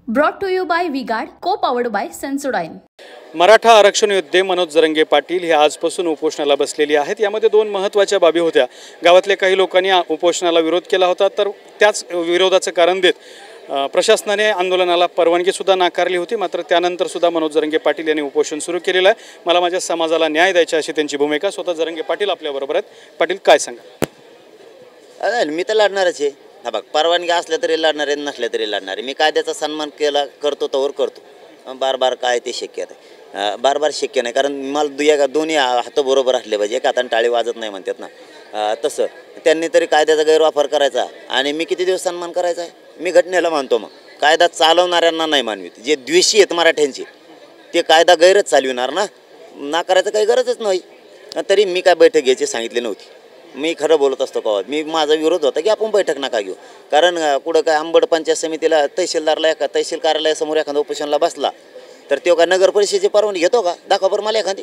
Brought to you by V-Guard, co-powered by Sensodyne. Maratha आरक्षण योद्धे मनोज जरंगे पाटील हे आजपासून उपोषणाला बसलेली आहेत। यामध्ये दोन महत्त्वाच्या बाबी होत्या। गावातल्या काही लोकांनी उपोषणाला विरोध केला होता, तर त्याच विरोधाचं कारण देत प्रशासनाने आंदोलनाला परवानगी सुद्धा नाकारली होती। मात्र त्यानंतर सुद्धा मनोज जरंगे पाटील यांनी उपोषण सुरू केलेलं आहे। मला माझ्या समाजाला न्याय द्यायचा अशी त्यांची भूमिका। स्वतः जरंगे पाटील आपल्या बरोबर आहेत। पाटील काय सांगा? मी तर लढणारच आहे ना। बघ, परवानगी असल्या तरी लढणार आहे, नसल्या तरी लढणार आहे। मी कायद्याचा सन्मान करतो तोवर करतो। बार काय ते शक्य आहे? बार शक्य नाही, कारण मला दोन्ही हात बरोबर असले पाहिजे। एका हाताने टाळी वाजत नाही म्हणतात ना, तसं त्यांनी तरी कायद्याचा गैरवापर करायचा आणि मी किती दिवस सन्मान करायचा आहे? मी घटनेला मानतो, मग कायदा चालवणाऱ्यांना नाही मानवीत। जे द्वेषी आहेत मराठ्यांचे ते कायदा गैरच चालविणार ना करायचं काही गरजच नाही। तरी मी काय बैठक घ्यायची सांगितली नव्हती। मी खरं बोलत असतो का? माझा विरोध होता की आपण बैठक नका घेऊ, कारण कुठं काय अंबड पंचायत समितीला तहसीलदारला एका तहसील कार्यालयासमोर एखादा उपोषणाला बसला तर तो का नगर परिषदेची परवानगी घेतो का? दाखवा बरं मला एखादी।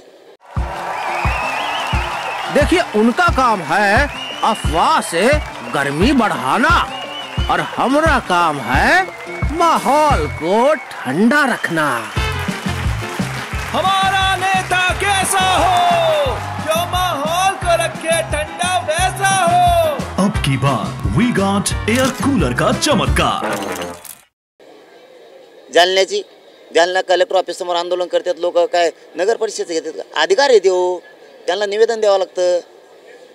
देखिए, उनका काम है अफवाह से गर्मी बढ़ाना और हमारा काम है माहौल को ठंडा रखना। हमारा नेता कैसा हो जो माहौल को रखे ठंडा वैसा हो। अब की बात वी-गार्ड एयर कूलर का चमत्कार। जालना कलेक्टर ऑफिस समोर आंदोलन करतात लोक, काय नगर परिषदेचे घेतात का? अधिकार आहे देऊ, त्यांना निवेदन द्यावं लागतं,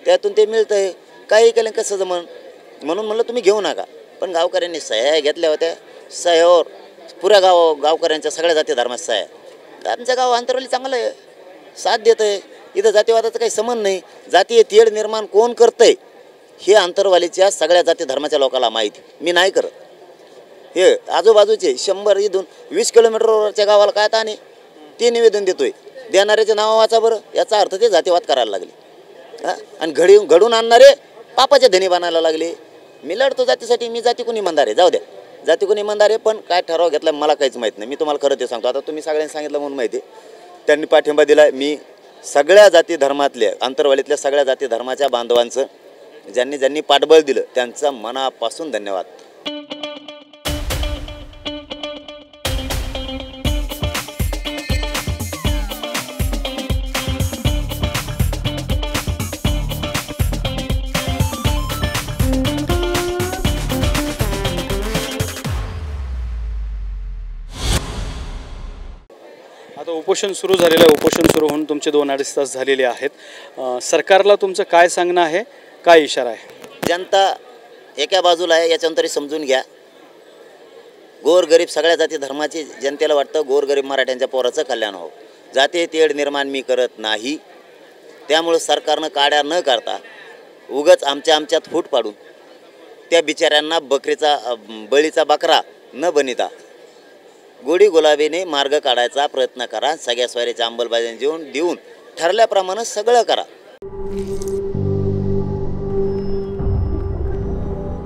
त्यातून ते मिळतंय। काही केलं कसं जमन म्हणून म्हणलं तुम्ही घेऊ नका। पण गावकऱ्यांनी सह्या घेतल्या होत्या, सह्यावर पुऱ्या गावकऱ्यांच्या सगळ्या जाती धर्माच्या सह्या। आमचं गाव अंतरवली चांगलं आहे, साथ देत आहे। इथं जातीवादाचं काही संबंध नाही। जातीय तेढ निर्माण कोण करतंय हे अंतरवालीच्या सगळ्या जाती धर्माच्या लोकांना माहिती। मी नाही करत। हे आजूबाजूचे 100 इथून 20 किलोमीटरवरच्या गावाला काय ताने ते निवेदन देतोय। देणाऱ्याचे नाव वाचा बरं, याचा अर्थ ते जातीवाद करायला लागले आणि घडून आणणारे पापाचे धनी बनायला लागले। मी लढतो जातीसाठी, मी जाती कोणी इमानदार आहे, जाऊ द्या जाती कोणी इमानदार आहे। पण काय ठराव घेतला मला काहीच माहीत नाही। मी तुम्हाला खरं ते सांगतो, आता तुम्ही सगळ्यांनी सांगितलं म्हणून माहिती आहे। त्यांनी पाठिंबा दिला। मी सगळ्या जाती धर्मातल्या अंतरवालीतल्या सगळ्या जाती धर्माच्या बांधवांचं ज्यांनी पाठबळ दिलं त्यांचं मनापासून धन्यवाद। आता उपोषण सुरू झालेलं आहे। उपोषण सुरू होऊन तुमचे 2-2.5 तास झालेले आहेत। सरकारला तुमचं काय सांगणं आहे, काय इशारा आहे? जनता एका बाजूला आहे, याच्यानं तरी समजून घ्या। गोरगरीब सगळ्या जाती धर्माची जनतेला वाटतं गोरगरीब मराठ्यांच्या पोराचं कल्याण हो। जातीय तेढ निर्माण मी करत नाही। त्यामुळे सरकारनं काड्या न करता उगाच आमच्यात फूट पाडून त्या बिचाऱ्यांना बळीचा बकरा न बनिता गोडी गुलाबीने मार्ग काढायचा प्रयत्न करा। सगळ्या स्वारीच्या अंमलबजावणी देऊन ठरल्याप्रमाणे सगळं करा।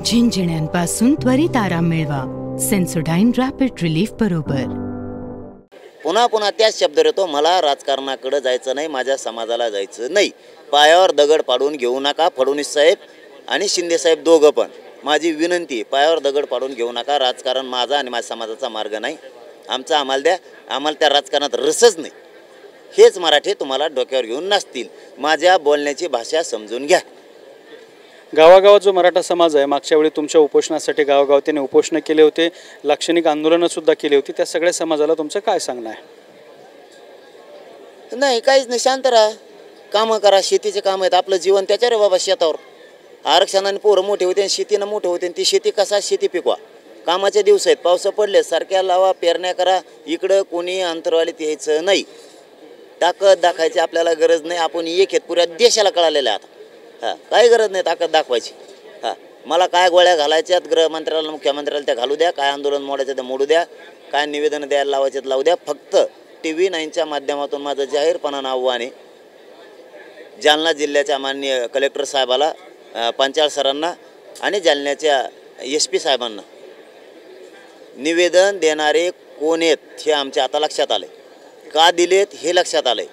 झिंझिण्यांपासून त्वरित आराम मिळवा सेन्सोडाइन रॅपिड रिलीफ बरोबर। पुन्हा त्याच शब्द येतो, मला राजकारणाकडे जायचं नाही, माझ्या समाजाला जायचं नाही। पायावर दगड पाडून घेऊ नका फडणवीस साहेब आणि शिंदे साहेब दोघं पण। माझी विनंती, पायावर दगड पाडून घेऊ नका। राजकारण माझा आणि माझ्या समाजाचा मार्ग नाही। आमचा आम्हाला द्या, आम्हाला त्या राजकारणात रसच नाही। हेच मराठी तुम्हाला डोक्यावर घेऊन नसतील। माझ्या बोलण्याची भाषा समजून घ्या। गावागावात जो मराठा समाज आहे, मागच्या वेळी तुमच्या उपोषणासाठी गावागाव त्यांनी उपोषण केले होते, लाक्षणिक आंदोलनं सुद्धा केली होती। त्या सगळ्या समाजाला तुमचं काय सांगणं आहे? नाही, काहीच नाही, शांत राहा, कामं करा। शेतीचे काम आहेत, आपलं जीवन त्याच्यावर बाबा। शेतावर आरक्षणाने पोरं मोठे होते, शेतीनं मोठे होते, ती शेती कसा शेती पिकवा। कामाचे दिवस आहेत, पावसा पडले सारख्या लावा, पेरण्या करा। इकडं कोणी अंतरवालीत यायचं नाही। ताकद दाखवायची आपल्याला गरज नाही। आपण एक आहेत, पुऱ्या देशाला कळालेलं आहे आता। काही गरज नाही ताकद दाखवायची। मला काय गोळ्या घालायच्यात गृहमंत्र्याला मुख्यमंत्र्याला त्या घालू द्या, काय आंदोलन मोडायचं ते मोडू द्या, काय निवेदन द्यायला लावायचं लावू द्या। फक्त TV9च्या माध्यमातून माझं जाहीरपणानं आव्हान आहे जालना जिल्ह्याच्या माननीय कलेक्टर साहेबाला, पंचाळ सरांना आणि जालन्याच्या SP साहेबांना, निवेदन देणारे कोण आहेत हे आमच्या आता लक्षात आले। का दिलेत हे लक्षात आलंय।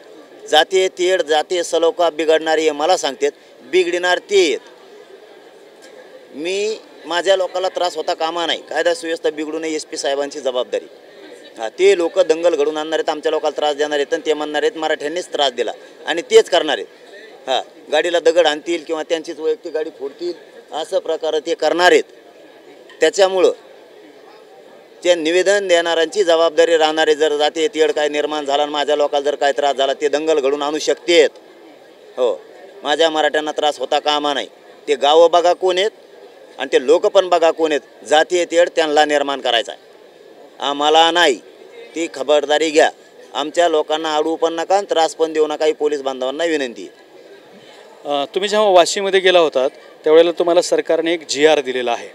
जातीय तेढ जातीय सलोखा बिघडणारी हे मला सांगतात, बिघडणार ते आहेत। मी माझ्या लोकांना त्रास होता कामा नाही. कायदा सुव्यवस्था बिघडू नये SP साहेबांची जबाबदारी. ते लोक दंगल घडून आणणार आहेत, आमच्या लोकांना त्रास देणार आहेत आणि ते म्हणणार आहेत मराठ्यांनीच त्रास दिला आणि तेच करणार आहेत. गाडीला दगड आणतील किंवा त्यांचीच वैयक्तिक गाडी फोडतील असं प्रकार ते करणार आहेत. त्याच्यामुळं ते निवेदन देणाऱ्यांची जबाबदारी राहणारे. जर जाती तेढ काय निर्माण झाला आणि माझ्या लोकांना जर काय त्रास झाला ते दंगल घडून आणू शकतेत. हो, माझ्या मराठ्यांना त्रास होता कामा नाही. ते गावं बघा कोण आहेत आणि ते लोक पण बघा कोण आहेत. जाती तेढ त्यांना निर्माण करायचा आहे, आम्हाला नाही. ती खबरदारी घ्या. आमच्या लोकांना अडवू पण नका आणि त्रास पण देऊ नका ही पोलीस बांधवांना विनंती. तुम्ही जेव्हा वाशीमध्ये गेला होतात त्यावेळेला तुम्हाला सरकारने एक GR दिलेला आहे.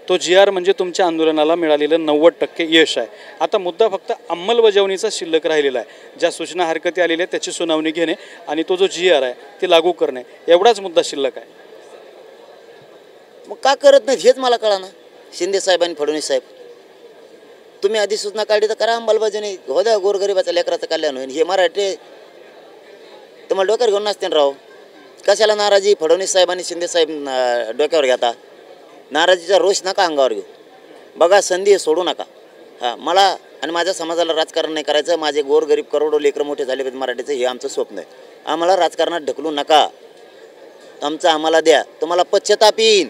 तो GR म्हणजे तुमच्या आंदोलनाला मिळालेलं 90% यश आहे. आता मुद्दा फक्त अंमलबजावणीचा शिल्लक राहिलेला आहे. ज्या सूचना हरकती आलेल्या आहेत त्याची सुनावणी घेणे आणि तो जो GR आहे ती लागू करणे, एवढाच मुद्दा शिल्लक आहे. मग का करत नाहीत हेच मला कळा ना. शिंदे साहेब आणि फडणवीस साहेब, तुम्ही अधिसूचना काढली तर करा अंमलबजावणी. हो द्या, गोरगरिबाच्या लेकराचं कल्याण होईल. हे मराठी तुम्हाला डोक्यावर घेऊन नसते राव. कशाला नाराजी फडणवीस साहेब आणि शिंदे साहेब डोक्यावर घेता. नाराजीचा रोष नका अंगावर घेऊ. बघा, संधी सोडू नका. मला आणि माझ्या समाजाला राजकारण नाही करायचं. माझे गोरगरीब करोडो लेकरं मोठे झाले पाहिजे मराठीचं, हे आमचं स्वप्न आहे. आम्हाला राजकारणात ढकलू नका. आमचं आम्हाला द्या. तुम्हाला पश्चाताप येईन,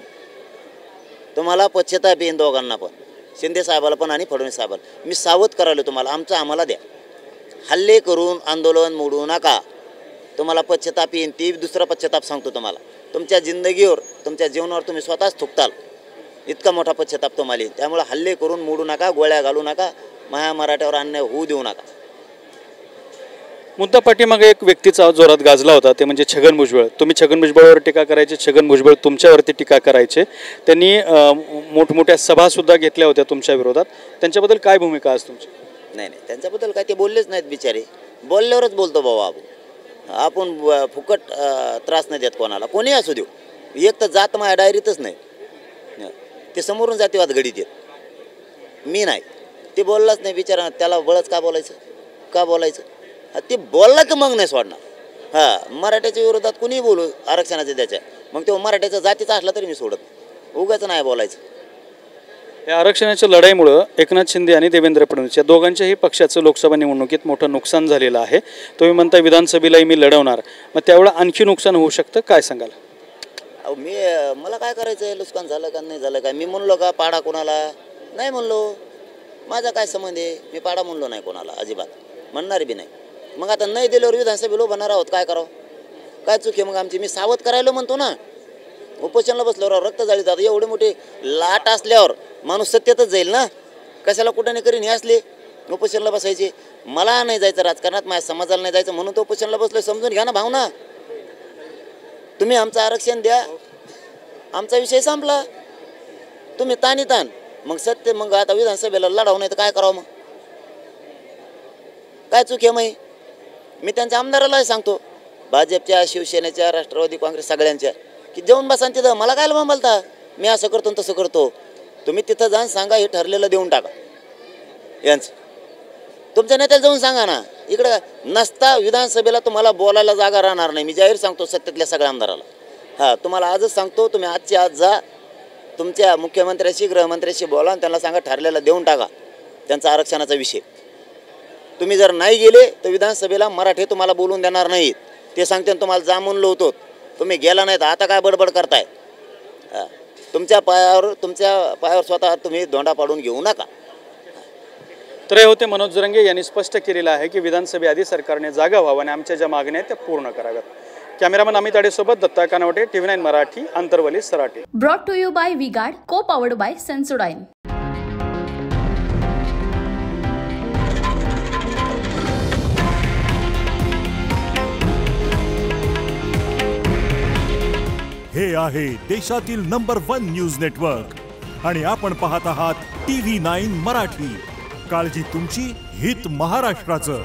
तुम्हाला पश्चाताप येईन दोघांना पण, शिंदे साहेबाला पण आणि फडणवीस साहेबाला. मी सावध करायला तुम्हाला, आमचं आम्हाला द्या. हल्ले करून आंदोलन मोडू नका. तुम्हाला पश्चाताप येईन. ती दुसरा पश्चाताप सांगतो तुम्हाला. तुमच्या जिंदगीवर, तुमच्या जीवनावर तुम्ही स्वतःच थुकताल. इतका मोठा पश्चाताप तुम्हाला येईल. त्यामुळे हल्ले करून मोडू नका, गोळ्या घालू नका, मराठ्यावर अन्याय होऊ देऊ नका. मुद्दा पाठीमागे एक व्यक्तीचा जोरात गाजला होता, ते म्हणजे छगन भुजबळ. तुम्ही छगन भुजबळावर टीका करायचे, छगन भुजबळ तुमच्यावरती टीका करायचे. त्यांनी मोठमोठ्या सभासुद्धा घेतल्या होत्या तुमच्या विरोधात. त्यांच्याबद्दल काय भूमिका आज तुमची? नाही, त्यांच्याबद्दल काय ते बोललेच नाहीत बिचारे. बोलल्यावरच बोलतो बाबा आपण फुकट त्रास नाही देत कोणाला, कोणी असू देऊ. एक तर जात माझ्या डायरीतच नाही. ते समोरून जातीवाद घडीत येत, मी नाही. ते बोललाच नाही बिचारा. त्याला बळच का बोलायचं? ते बोलला की मग नाही सोडणार. मराठ्याच्या विरोधात कुणीही बोलू आरक्षणाचे त्याच्या, मग तो मराठ्याचा जातीचा असला तरी मी सोडत, उगाच नाही बोलायचं. या आरक्षणाच्या लढाईमुळं एकनाथ शिंदे आणि देवेंद्र फडणवीस या दोघांच्याही पक्षाचं लोकसभा निवडणुकीत मोठं नुकसान झालेलं आहे. तुम्ही म्हणता विधानसभेलाही मी लढवणार, मग त्यावेळेला आणखी नुकसान होऊ शकतं, काय सांगाल? मला काय करायचं आहे, नुकसान झालं का नाही झालं काय? मी म्हणलो का पाडा कोणाला? नाही म्हणलो. माझा काय संबंध आहे? मी पाडा म्हणलो नाही कोणाला, अजिबात म्हणणार बी नाही. मग आता नाही दिल्यावर विधानसभेला उभारणार आहोत, काय करावं? काय चूक आहे मग आमची? मी सावध करायला म्हणतो ना. उपोषणाला बसल्यावर रक्त जाळी जातं. एवढे मोठे लाट असल्यावर माणूस सत्तेतच जाईल ना. कशाला कुठं नाही करीन हे असले उपोषणाला बसायचे. मला नाही जायचं राजकारणात, माझ्या समाजाला नाही जायचं म्हणून तो उपोषणाला बसलो. समजून घ्या ना भावना. तुम्ही आमचं आरक्षण द्या, आमचा विषय संपला. तुम्ही ताण मग सत्य, मग आता विधानसभेला लढावं नाही तर काय करावं? मग काय चूक आहे? मग मी त्यांच्या आमदाराला सांगतो, भाजपच्या, शिवसेनेच्या, राष्ट्रवादी काँग्रेस सगळ्यांच्या, की जेवून बसा तिथं. मला काय बोलता? मी असं करतो तसं करतो. तुम्ही तिथं जाऊन सांगा, हे ठरलेलं देऊन टाका यांचं. तुमच्या नेत्याला जाऊन सांगा ना. इकडं नसता विधानसभेला तुम्हाला बोलायला जागा राहणार नाही. मी जाहीर सांगतो सत्तेतल्या सगळ्या आमदाराला. तुम्हाला आजच सांगतो, तुम्ही आजची आज जा, तुमच्या मुख्यमंत्र्याशी, गृहमंत्र्याशी बोला आणि त्यांना सांगा ठरलेलं देऊन टाका त्यांचा आरक्षणाचा विषय. तुम्ही जर नाही गेले तर विधानसभेला मराठे तुम्हाला बोलून देणार नाहीत. ते सांगते तुम्हाला जा म्हणलो होतो, तुम्ही गेला नाहीत. आता काय बडबड करताय? तुमच्या पायावर स्वतः तुम्ही धोंडा पाडून घेऊ नका. तर हे होते मनोज जरंगे यांनी स्पष्ट केलेलं आहे की विधानसभेआधी सरकारने जागा व्हावं आणि आमच्या ज्या मागण्या आहेत त्या पूर्ण कराव्यात. कॅमेरामन अमित आडेसोबत Datta Kanawate, TV9 Marathi, Antarwali, Sarati. Brought to you by Vguard, co powered bye Sensodyne. हे आहे देशातील नंबर 1 न्यूज नेटवर्क आणि आपण पाहत आहात TV9 मराठी. काळजी तुमची, हित महाराष्ट्राचं.